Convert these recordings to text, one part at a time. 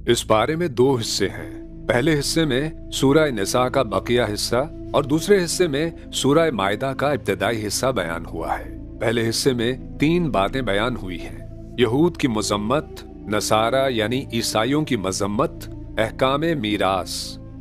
اس بارے میں دو حصے ہیں۔ پہلے حصے میں سورہ نساء کا بقیہ حصہ اور دوسرے حصے میں سورہ مائدہ کا ابتدائی حصہ بیان ہوا ہے۔ پہلے حصے میں 3 باتیں بیان ہوئی ہیں: یہود کی مذمت، نصارہ یعنی عیسائیوں کی مذمت، احکام میراث۔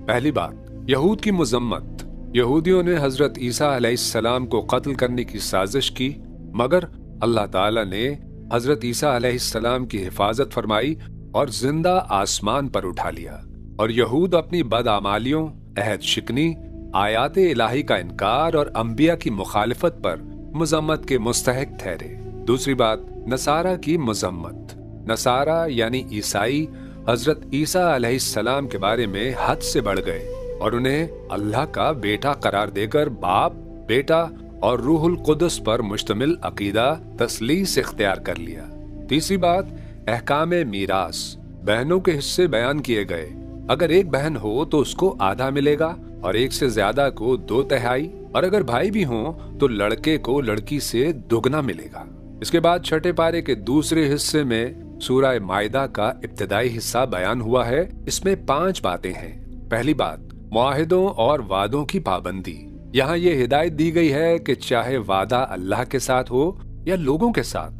پہلی بات، یہود کی مذمت۔ یہودیوں نے حضرت عیسیٰ علیہ السلام کو قتل کرنے کی سازش کی، مگر اللہ تعالیٰ نے حضرت عیسیٰ علیہ السلام کی حفاظت فرمائی اور زندہ آسمان پر اٹھا لیا، اور یہود اپنی بدعمالیوں، عہد شکنی، آیات الہی کا انکار اور انبیاء کی مخالفت پر مذمت کے مستحق ٹھہرے۔ دوسری بات، نصارہ کی مذمت۔ نصارہ یعنی عیسائی حضرت عیسیٰ علیہ السلام کے بارے میں حد سے بڑھ گئے اور انہیں اللہ کا بیٹا قرار دے کر باپ، بیٹا اور روح القدس پر مشتمل عقیدہ تثلیث اختیار کر لیا۔ تیسری بات، احکام میراث۔ بہنوں کے حصے بیان کیے گئے۔ اگر ایک بہن ہو تو اس کو آدھا ملے گا اور ایک سے زیادہ کو 2/3، اور اگر بھائی بھی ہوں تو لڑکے کو لڑکی سے دگنا ملے گا۔ اس کے بعد چھٹے پارے کے دوسرے حصے میں سورہ مائدہ کا ابتدائی حصہ بیان ہوا ہے۔ اس میں 5 باتیں ہیں۔ پہلی بات، معاہدوں اور وعدوں کی پابندی۔ یہاں یہ ہدایت دی گئی ہے کہ چاہے وعدہ اللہ کے ساتھ ہو یا لوگوں کے ساتھ،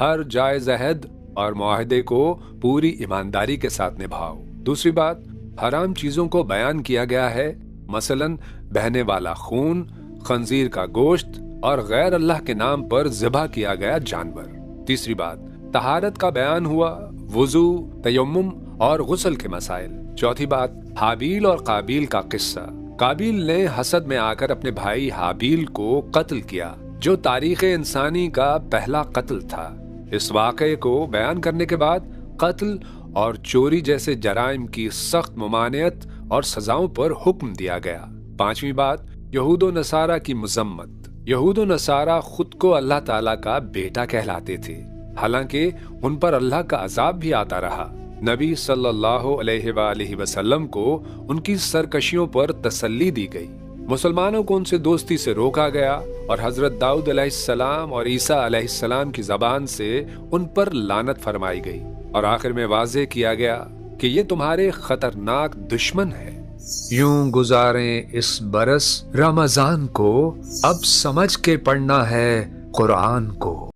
ہر جائز عہد اور معاہدے کو پوری ایمانداری کے ساتھ نبھاؤ۔ دوسری بات، حرام چیزوں کو بیان کیا گیا ہے، مثلاً بہنے والا خون، خنزیر کا گوشت اور غیر اللہ کے نام پر ذبح کیا گیا جانور۔ تیسری بات، طہارت کا بیان ہوا، وضو، تیمم اور غسل کے مسائل۔ چوتھی بات، حابیل اور قابیل کا قصہ۔ قابیل نے حسد میں آ کر اپنے بھائی حابیل کو قتل کیا، جو تاریخ انسانی کا پہلا قتل تھا۔ اس واقعے کو بیان کرنے کے بعد قتل اور چوری جیسے جرائم کی سخت ممانعت اور سزاؤں پر حکم دیا گیا۔ پانچویں بات، یہود و نصارہ کی مذمت۔ یہود و نصارہ خود کو اللہ تعالیٰ کا بیٹا کہلاتے تھے، حالانکہ ان پر اللہ کا عذاب بھی آتا رہا۔ نبی صلی اللہ علیہ وآلہ وسلم کو ان کی سرکشیوں پر تسلی دی گئی، مسلمانوں کو ان سے دوستی سے روکا گیا اور حضرت داؤد علیہ السلام اور عیسیٰ علیہ السلام کی زبان سے ان پر لعنت فرمائی گئی، اور آخر میں واضح کیا گیا کہ یہ تمہارے خطرناک دشمن ہے۔ یوں گزاریں اس برس رمضان کو، اب سمجھ کے پڑھنا ہے قرآن کو۔